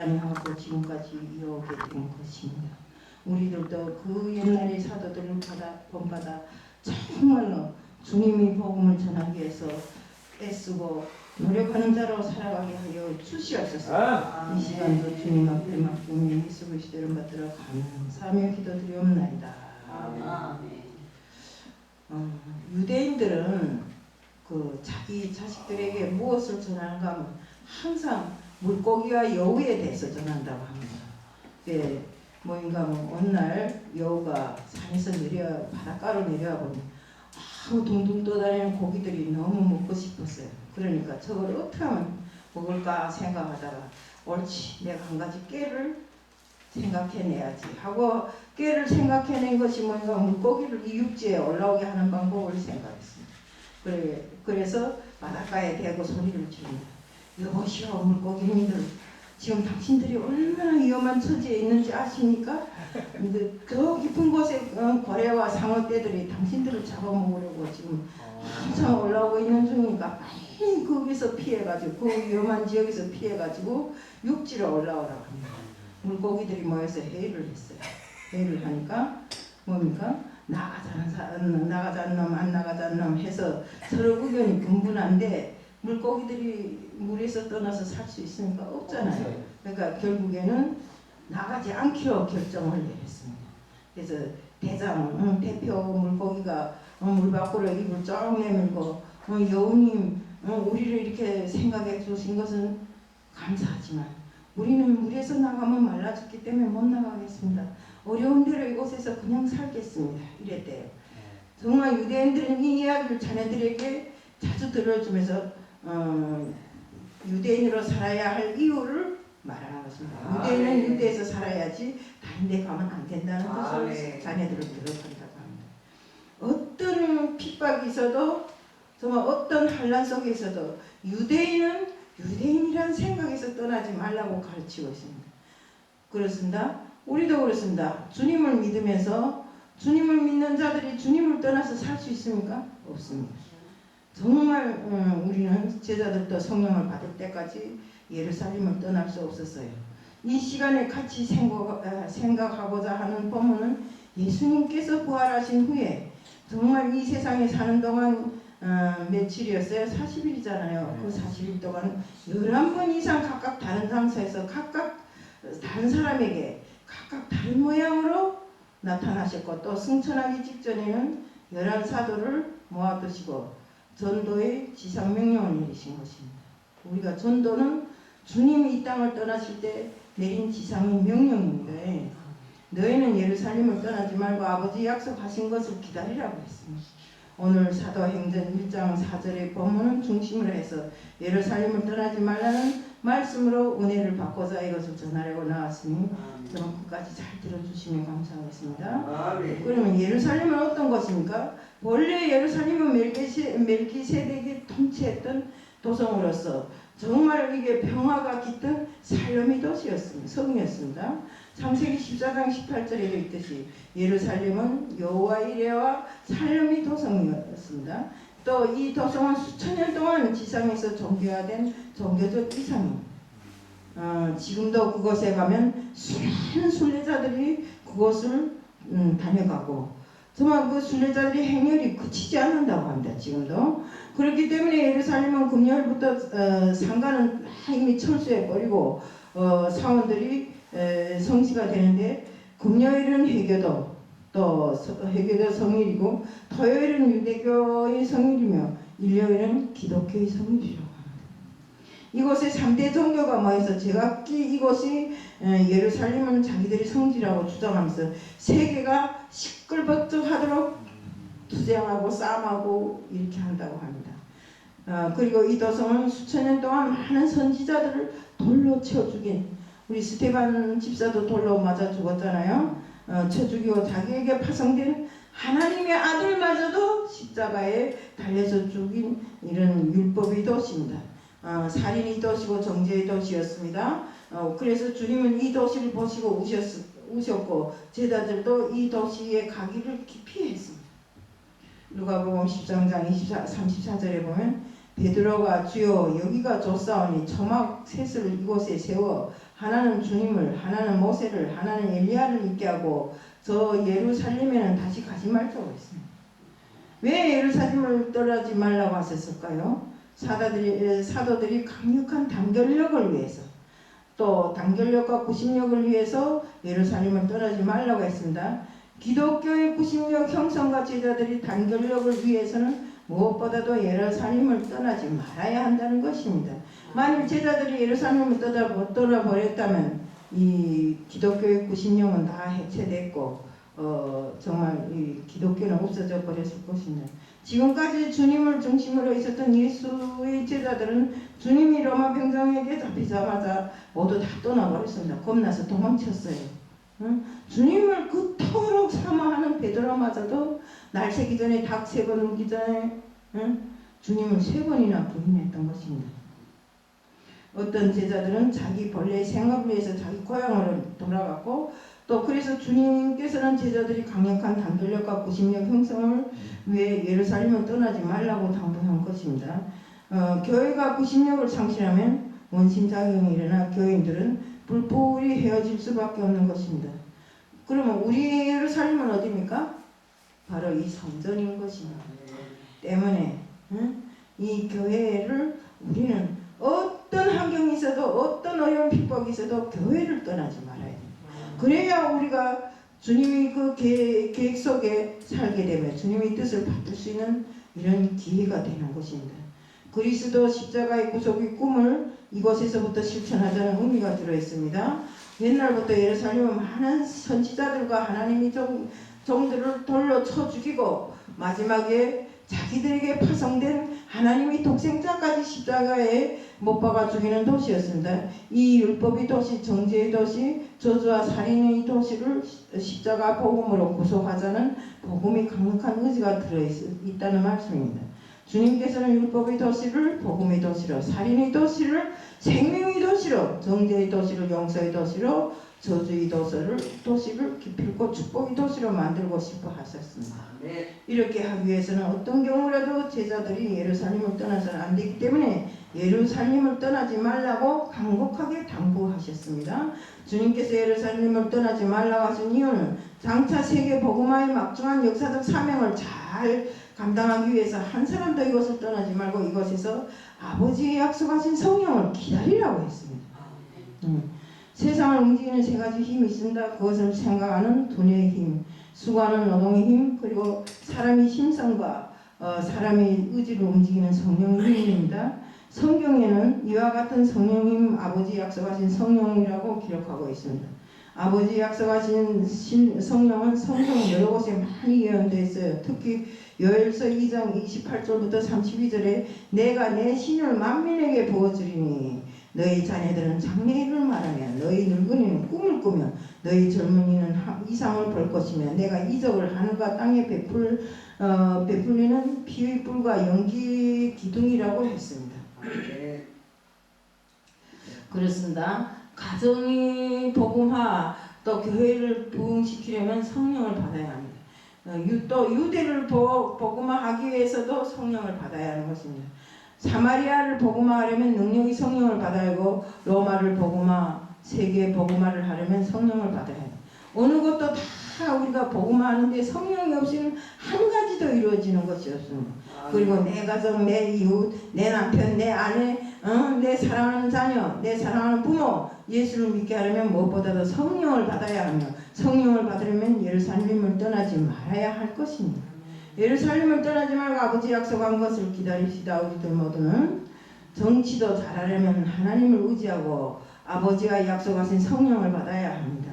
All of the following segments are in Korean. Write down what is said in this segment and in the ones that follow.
하고 지금까지 이어오게 된 것입니다. 우리들도 그 옛날의 사도들을 본받아 정말로 주님의 복음을 전하기 위해서 애쓰고 노력하는 자로 살아가게 하여 주시옵소서. 이 시간도 주님 앞에 맡기며 예수 그리스도를 받들어 감사하며 기도드리옵나이다. 아멘. 유대인들은 그 자기 자식들에게 무엇을 전하는가 하면 항상 물고기와 여우에 대해서 전한다고 합니다. 네, 뭐인가 하면 어느 날 여우가 산에서 바닷가로 내려와 보니 둥둥 떠다니는 고기들이 너무 먹고 싶었어요. 그러니까 저걸 어떻게 하면 먹을까 생각하다가 옳지, 내가 한 가지 깨를 생각해내야지 하고 깨를 생각해낸 것이 뭔가 물고기를 이 육지에 올라오게 하는 방법을 생각했습니다. 그래서 바닷가에 대고 소리를 지릅니다. 여보시오 물고기님들, 지금 당신들이 얼마나 위험한 처지에 있는지 아십니까? 저 깊은 곳에 고래와 상어떼들이 당신들을 잡아먹으려고 지금 한참 올라오고 있는 중이니까 빨리 거기서 피해가지고 그 위험한 지역에서 피해가지고 육지로 올라오라고 합니다. 물고기들이 모여서 회의를 했어요. 회의를 하니까 뭡니까? 나가자는 놈 안 나가자는 놈 해서 서로 의견이 분분한데 물고기들이 물에서 떠나서 살 수 있으니까 없잖아요. 그러니까 결국에는 나가지 않기로 결정을 내렸습니다. 그래서 대표 물고기가 물 밖으로 입을 쫙 내밀고 여우님 우리를 이렇게 생각해 주신 것은 감사하지만 우리는 물에서 나가면 말라 죽기 때문에 못 나가겠습니다. 어려운 대로 이곳에서 그냥 살겠습니다. 이랬대요. 정말 유대인들은 이 이야기를 자네들에게 자주 들어주면서 유대인으로 살아야 할 이유를 말하는 것입니다. 유대인은 유대에서 살아야지 다른 데 가면 안 된다는 것을 자네들을 들어간다고 합니다. 어떤 핍박이 있어도 정말 어떤 환란 속에 있어도 유대인은 유대인이라는 생각에서 떠나지 말라고 가르치고 있습니다. 그렇습니다. 우리도 그렇습니다. 주님을 믿으면서 주님을 믿는 자들이 주님을 떠나서 살 수 있습니까? 없습니다. 정말 우리는 제자들도 성령을 받을 때까지 예루살렘을 떠날 수 없었어요. 이 시간에 같이 생각하고자 하는 본문은 예수님께서 부활하신 후에 정말 이 세상에 사는 동안 며칠이었어요? 40일이잖아요. 그 40일 동안 11번 이상 각각 다른 장소에서 각각 다른 사람에게 각각 다른 모양으로 나타나셨고 또 승천하기 직전에는 11사도를 모아두시고 전도의 지상명령을 내리신 것입니다. 우리가 전도는 주님이 이 땅을 떠나실 때 내린 지상의 명령입니다. 너희는 예루살렘을 떠나지 말고 아버지 약속하신 것을 기다리라고 했습니다. 오늘 사도행전 1장 4절의 본문은 중심으로 해서 예루살렘을 떠나지 말라는 말씀으로 은혜를 받고자 이것을 전하려고 나왔으니 여러분 끝까지 잘 들어주시면 감사하겠습니다. 그러면 예루살렘은 어떤 것입니까? 본래 예루살렘은 멜기세덱이 통치했던 도성으로서 정말 이게 평화가 깃든 살로미 도시였습니다. 성이었습니다. 창세기 14장 18절에 있듯이 예루살렘은 여호와 이레와 살로미 도성이었습니다. 또 이 도성은 수천 년 동안 지상에서 종교화된 종교적 이상입니다. 지금도 그곳에 가면 수많은 순례자들이 그곳을 다녀가고 정말 그 순례자들의 행렬이 그치지 않는다고 합니다. 지금도. 그렇기 때문에 예루살렘은 금요일부터 상가는 이미 철수해 버리고 사원들이 성시가 되는데 금요일은 회교도 또 회교도 성일이고 토요일은 유대교의 성일이며 일요일은 기독교의 성일이라고 합니다. 이곳에 3대 종교가 모여서 제각기 이곳이 예루살렘은 자기들이 성지라고 주장하면서 세계가 시끌벅적하도록 투쟁하고 싸움하고 이렇게 한다고 합니다. 그리고 이 도성은 수천 년 동안 많은 선지자들을 돌로 쳐 죽인 우리 스테반 집사도 돌로 맞아 죽었잖아요. 쳐 죽이고 자기에게 파송된 하나님의 아들마저도 십자가에 달려서 죽인 이런 율법의 도시입니다. 살인의 도시고 정죄의 도시였습니다. 그래서 주님은 이 도시를 보시고 우셨고 제자들도 이 도시에 가기를 기피했습니다. 누가복음 13장 34절에 보면 베드로가 주여 여기가 좋사오니 초막 셋을 이곳에 세워 하나는 주님을, 하나는 모세를, 하나는 엘리야를 있게 하고 저 예루살렘에는 다시 가지 말자고 했습니다. 왜 예루살렘을 떠나지 말라고 하셨을까요? 사도들이 강력한 단결력을 위해서, 또 단결력과 구심력을 위해서 예루살렘을 떠나지 말라고 했습니다. 기독교의 구심력 형성과 제자들이 단결력을 위해서는 무엇보다도 예루살렘을 떠나지 말아야 한다는 것입니다. 만일 제자들이 예루살렘을 떠나버렸다면 이 기독교의 구심력은 다 해체됐고 정말 이 기독교는 없어져 버렸을 것입니다. 지금까지 주님을 중심으로 있었던 예수의 제자들은 주님이 로마 병정에게 잡히자마자 모두 다 떠나버렸습니다. 겁나서 도망쳤어요. 주님을 그토록 사모하는 베드로마저도 날 새기 전에 닭 3번 울기 전에 주님을 3번이나 부인했던 것입니다. 어떤 제자들은 자기 본래의 생업을 위해서 자기 고향으로 돌아갔고, 또 그래서 주님께서는 제자들이 강력한 단결력과 구심력 형성을 위해 예루살렘을 떠나지 말라고 당부한 것입니다. 교회가 구심력을 상실하면 원심작용이 일어나 교인들은 뿔뿔이 헤어질 수밖에 없는 것입니다. 그러면 우리 예루살렘은 어디입니까? 바로 이 성전인 것입니다. 때문에 이 교회를 우리는 어떤 환경이 있어도 어떤 어려운 핍박이 있어도 교회를 떠나지 말아야 됩니다. 그래야 우리가 주님이 그 계획 속에 살게 되면 주님의 뜻을 받을 수 있는 이런 기회가 되는 것입니다. 그리스도 십자가의 구속의 꿈을 이곳에서부터 실천하자는 의미가 들어있습니다. 옛날부터 예루살렘은 많은 선지자들과 하나님이 종들을 돌로 쳐 죽이고 마지막에 자기들에게 파송된 하나님의 독생자까지 십자가에 못 박아 죽이는 도시였습니다. 이 율법의 도시, 정죄의 도시, 저주와 살인의 도시를 십자가 복음으로 구속하자는 복음이 강력한 의지가 들어있다는 말씀입니다. 주님께서는 율법의 도시를 복음의 도시로, 살인의 도시를 생명의 도시로, 정죄의 도시를 용서의 도시로, 저주의 도시를 기필코 축복의 도시로 만들고 싶어 하셨습니다. 이렇게 하기 위해서는 어떤 경우라도 제자들이 예루살렘을 떠나서는 안 되기 때문에 예루살렘을 떠나지 말라고 간곡하게 당부하셨습니다. 주님께서 예루살렘을 떠나지 말라고 하신 이유는 장차 세계 복음화의 막중한 역사적 사명을 잘 감당하기 위해서 한 사람도 이곳을 떠나지 말고 이곳에서 아버지의 약속하신 성령을 기다리라고 했습니다. 세상을 움직이는 3가지 힘이 있습니다. 그것을 생각하는 두뇌의 힘, 수고하는 노동의 힘, 그리고 사람의 심성과 사람의 의지를 움직이는 성령의 힘입니다. 성경에는 이와 같은 성령의 힘, 아버지 약속하신 성령이라고 기록하고 있습니다. 아버지 약속하신 성령은 성경 여러 곳에 많이 예언되어 있어요. 특히 요엘서 2장 28절부터 32절에 내가 내 신을 만민에게 부어주리니 너희 자녀들은 장래일을 말하며 너희 늙은이는 꿈을 꾸며 너희 젊은이는 이상을 볼 것이며 내가 이적을 하늘과 땅에 베풀리는 피의 불과 연기 기둥이라고 했습니다. 그렇습니다. 가정이 복음화 또 교회를 부흥시키려면 성령을 받아야 합니다. 또 유대를 복음화하기 위해서도 성령을 받아야 하는 것입니다. 사마리아를 복음화하려면 능력이 성령을 받아야 하고 로마를 세계 복음화를 하려면 성령을 받아야 해요. 어느 것도 다 우리가 복음화하는데 성령이 없이는 한 가지도 이루어지는 것이 없습니다. 그리고 내 가정, 내 이웃, 내 남편, 내 아내, 내 사랑하는 자녀, 내 사랑하는 부모 예수를 믿게 하려면 무엇보다도 성령을 받아야 하며 성령을 받으려면 예루살렘을 떠나지 말아야 할 것입니다. 예루살렘을 떠나지 말고 아버지 약속한 것을 기다립시다. 우리들 모두는 정치도 잘하려면 하나님을 의지하고 아버지가 약속하신 성령을 받아야 합니다.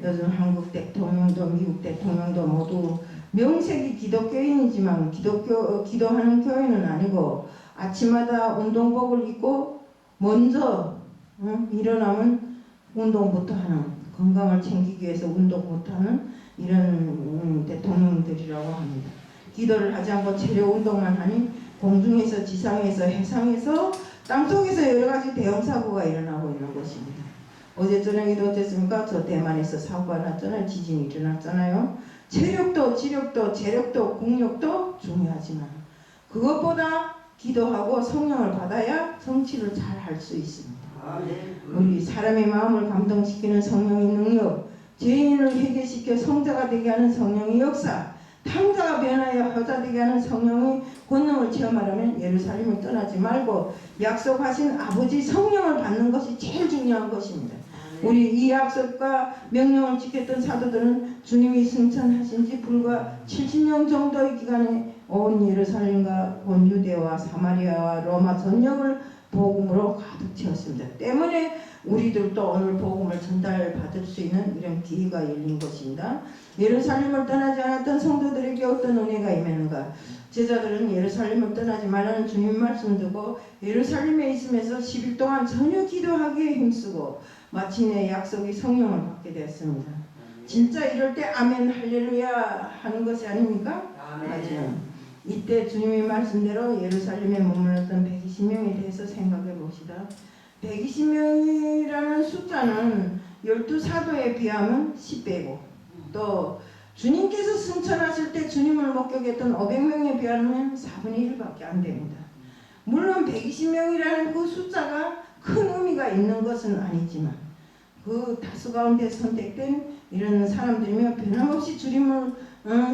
요즘 한국 대통령도 미국 대통령도 모두 명색이 기독교인이지만 기도하는 교회는 아니고 아침마다 운동복을 입고 먼저 일어나면 운동부터 하는, 건강을 챙기기 위해서 운동부터 하는 이런 대통령들이라고 합니다. 기도를 하지 않고 체력 운동만 하니 공중에서 지상에서 해상에서 땅속에서 여러가지 대형사고가 일어나고 있는 것입니다. 어제 저녁에도 어땠습니까? 저 대만에서 사고가 났잖아요. 지진이 일어났잖아요. 체력도 지력도 재력도 국력도 중요하지만 그것보다 기도하고 성령을 받아야 정치를 잘 할 수 있습니다. 우리 사람의 마음을 감동시키는 성령의 능력, 죄인을 회개시켜 성자가 되게 하는 성령의 역사, 탕자가 변하여 효자 되게 하는 성령의 권능을 체험하려면 예루살렘을 떠나지 말고 약속하신 아버지 성령을 받는 것이 제일 중요한 것입니다. 우리 이 약속과 명령을 지켰던 사도들은 주님이 승천하신 지 불과 70년 정도의 기간에 온 예루살렘과 온 유대와 사마리아와 로마 전역을 복음으로 가득 채웠습니다. 때문에 우리들도 오늘 복음을 전달받을 수 있는 이런 기회가 열린 것입니다. 예루살렘을 떠나지 않았던 성도들에게 어떤 은혜가 임했는가? 제자들은 예루살렘을 떠나지 말라는 주님 말씀 듣고 예루살렘에 있으면서 10일 동안 전혀 기도하기에 힘쓰고 마침내 약속의 성령을 받게 되었습니다. 진짜 이럴 때 아멘 할렐루야 하는 것이 아닙니까? 맞아요. 이때 주님의 말씀대로 예루살렘에 머물렀던 120명에 대해서 생각해 봅시다. 120명이라는 숫자는 12사도에 비하면 10배고 또 주님께서 승천하실 때 주님을 목격했던 500명에 비하면 4분의 1밖에 안 됩니다. 물론 120명이라는 그 숫자가 큰 의미가 있는 것은 아니지만 그 다수 가운데 선택된 이런 사람들이며 변함없이 주님을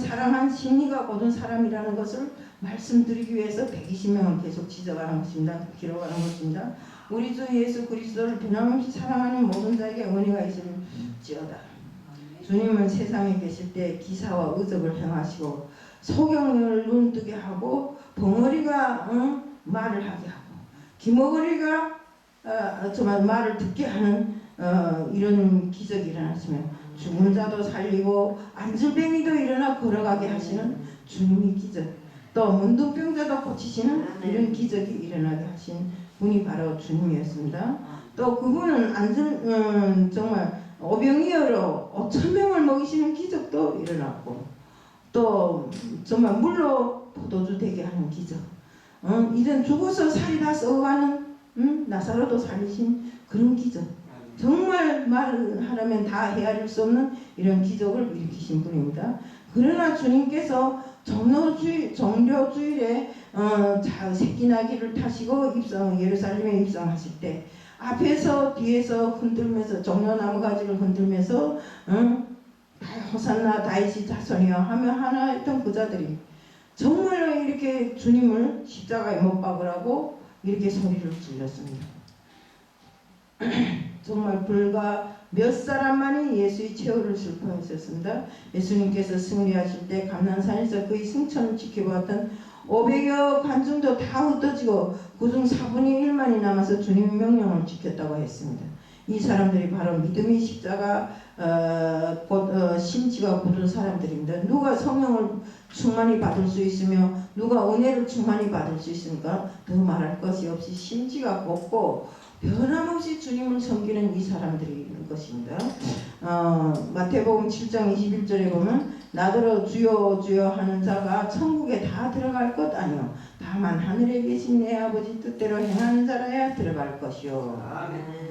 사랑한 심리가 고든 사람이라는 것을 말씀드리기 위해서 120명을 계속 지적하는 것입니다. 기록하는 것입니다. 우리 주 예수 그리스도를 변함없이 사랑하는 모든 자에게 은혜가 있을지어다. 주님은 세상에 계실 때 기사와 의적을 행하시고 소경을 눈뜨게 하고 벙어리가 말을 하게 하고 기머거리가 정말 말을 듣게 하는 이런 기적이 일어나시며 죽은 자도 살리고 안질뱅이도 일어나 걸어가게 하시는 주님의 기적, 또 문둥병자도 고치시는 이런 기적이 일어나게 하신 분이 바로 주님이었습니다. 또 그분은 정말 오병이어로 5,000명을 먹이시는 기적도 일어났고 또 정말 물로 포도주 되게 하는 기적, 이젠 죽어서 살이 다 썩어가는 나사로도 살리신 그런 기적, 정말 말하려면 다 헤아릴 수 없는 이런 기적을 일으키신 분입니다. 그러나 주님께서 종료주일에 새끼나귀를 타시고 예루살렘에 입성하실 때 앞에서 뒤에서 흔들면서 종려나무 가지를 흔들면서 호산나 다윗의 자손이여 하며 하나 했던 그 자들이 정말로 이렇게 주님을 십자가에 못 박으라고 이렇게 소리를 질렀습니다. 정말 불과 몇 사람만이 예수의 최후를 슬퍼했었습니다. 예수님께서 승리하실 때 감난산에서 그의 승천을 지켜보았던 500여 관중도 다 흩어지고 그중 4분의 1만이 남아서 주님의 명령을 지켰다고 했습니다. 이 사람들이 바로 믿음의 십자가 심지가 굳은 사람들입니다. 누가 성령을 충만히 받을 수 있으며 누가 은혜를 충만히 받을 수 있습니까? 더 말할 것이 없이 심지가 곱고 변함없이 주님을 섬기는 이 사람들인 것입니다. 마태복음 7장 21절에 보면 나더러 주여 주여 하는 자가 천국에 다 들어갈 것 아니요 다만 하늘에 계신 내 아버지 뜻대로 행하는 자라야 들어갈 것이요. 아멘.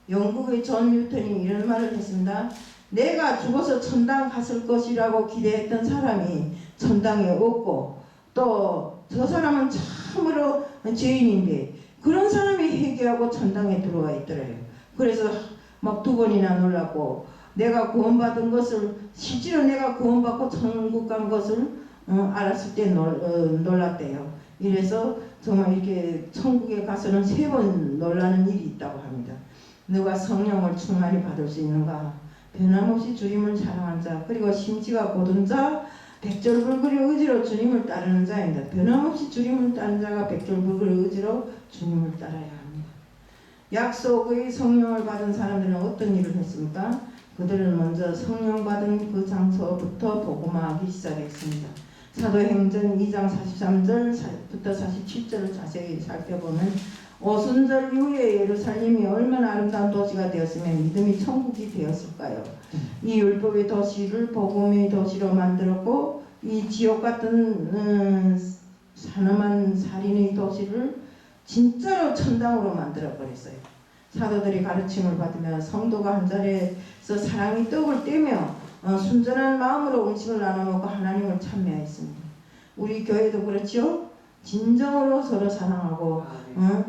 영국의 존 뉴턴이 이런 말을 했습니다. 내가 죽어서 천당 갔을 것이라고 기대했던 사람이 천당에 없고 또 저 사람은 참으로 죄인인데 그런 사람이 회개하고 천당에 들어와 있더래요. 그래서 막 2번이나 놀랐고 내가 구원받은 것을 실제로 내가 구원받고 천국 간 것을 알았을 때 놀랐대요. 이래서 정말 이렇게 천국에 가서는 3번 놀라는 일이 있다고 합니다. 누가 성령을 충만히 받을 수 있는가? 변함없이 주님을 사랑한 자, 그리고 심지가 곧은 자, 백절불굴의 의지로 주님을 따르는 자입니다. 변함없이 주님을 따르는 자가 백절불굴의 의지로 주님을 따라야 합니다. 약속의 성령을 받은 사람들은 어떤 일을 했습니까? 그들은 먼저 성령 받은 그 장소부터 복음화하기 시작했습니다. 사도행전 2장 43절부터 47절을 자세히 살펴보면 오순절 이후에 예루살렘이 얼마나 아름다운 도시가 되었으면 믿음이 천국이 되었을까요? 이 율법의 도시를 복음의 도시로 만들었고 이 지옥 같은 산엄한 살인의 도시를 진짜로 천당으로 만들어 버렸어요. 사도들이 가르침을 받으며 성도가 한자리에서 사랑의 떡을 떼며 순전한 마음으로 음식을 나눠 먹고 하나님을 찬미하였습니다. 우리 교회도 그렇죠? 진정으로 서로 사랑하고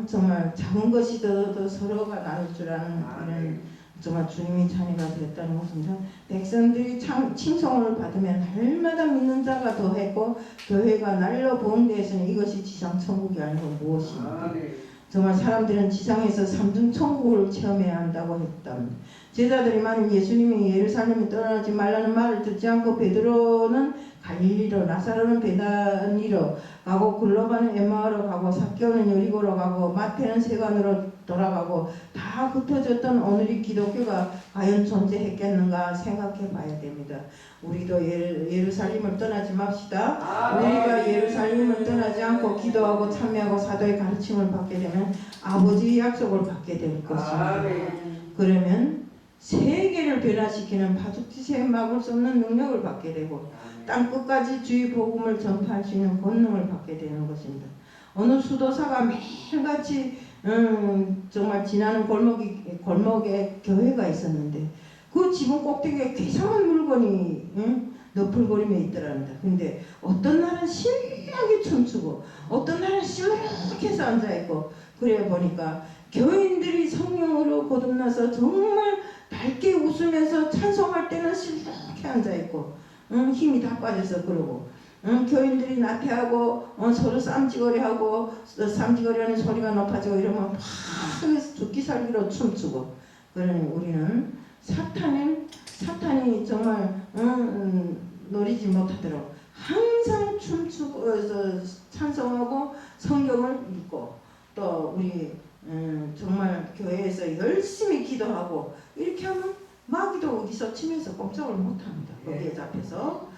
정말 작은 것이더라도 서로가 나눌 줄 아는 이런 정말 주님이 자녀가 되었다는 것입니다. 백성들이 칭송을 받으면 날마다 믿는 자가 더했고 교회가 날로 보응되었으니 이것이 지상 천국이 아니고 무엇입니까? 정말 사람들은 지상에서 삼중 천국을 체험해야 한다고 했답니다. 제자들이 만일 예수님이 예루살렘에 떠나지 말라는 말을 듣지 않고 베드로는 갈릴리로, 나사로는 베다니로 가고 글로바는 엠마오로 가고 삭개오는 여리고로 가고 마태는 세관으로 돌아가고 다 흩어졌던 오늘의 기독교가 과연 존재했겠는가 생각해 봐야 됩니다. 우리도 예루살렘을 떠나지 맙시다. 우리가 예루살렘을 떠나지 않고 기도하고 참여하고 사도의 가르침을 받게 되면 아버지의 약속을 받게 될 것입니다. 그러면 세계를 변화시키는 파죽지세에 막을 수 없는 능력을 받게 되고 땅 끝까지 주의 복음을 전파할 수 있는 권능을 받게 되는 것입니다. 어느 수도사가 매일같이 정말 지나는 골목에 교회가 있었는데 그 지붕 꼭대기에 괴상한 물건이 너풀거림에 있더랍니다. 근데 어떤 날은 신나게 춤추고 어떤 날은 시무룩해서 앉아있고 그래 보니까 교인들이 성령으로 거듭나서 정말 밝게 웃으면서 찬송할 때는 시무룩해 앉아있고 힘이 다 빠져서 그러고 교인들이 나태하고 서로 쌈지거리하고 쌈지거리하는 소리가 높아지고 이러면 막 죽기 살기로 춤추고 그러니 우리는 사탄이 정말 노리지 못하도록 항상 춤추고 찬송하고 성경을 읽고 또 우리 정말 교회에서 열심히 기도하고 이렇게 하면 마귀도 어디서 치면서 꼼짝을 못합니다. 거기에 잡혀서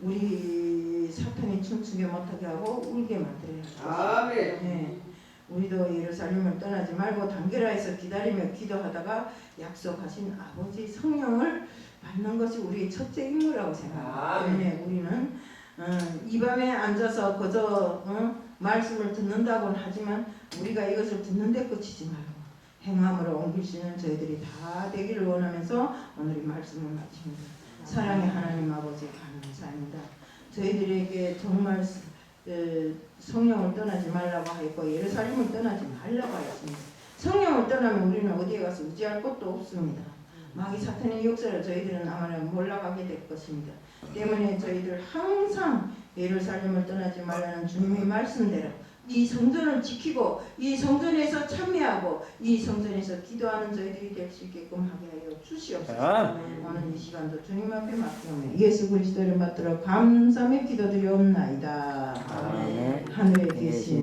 우리 사탄이 춤추게 못하게 하고 울게 만들어야 합니다. 네. 우리도 예루살렘을 떠나지 말고 단결하여서 기다리며 기도하다가 약속하신 아버지 성령을 받는 것이 우리의 첫째 임무라고 생각합니다. 때문에 우리는 이 밤에 앉아서 그저 말씀을 듣는다고는 하지만 우리가 이것을 듣는 데 그치지 말고 행함으로 옮길 수 있는 저희들이 다 되기를 원하면서 오늘의 말씀을 마칩니다. 사랑의 하나님 아버지 감사합니다. 저희들에게 정말 성령을 떠나지 말라고 하였고 예루살렘을 떠나지 말라고 하였습니다. 성령을 떠나면 우리는 어디에 가서 의지할 것도 없습니다. 마귀 사탄의 역사를 저희들은 아마도 몰라가게 될 것입니다. 때문에 저희들 항상 예루살렘을 떠나지 말라는 주님의 말씀대로 이 성전을 지키고 이 성전에서 참여하고 이 성전에서 기도하는 저희들이 될 수 있게끔 하게 하여 주시옵소서. 오늘 이 시간도 주님 앞에 맡기오며 예수 그리스도를 받들어 감사의 기도드리옵나이다. 하늘에 계신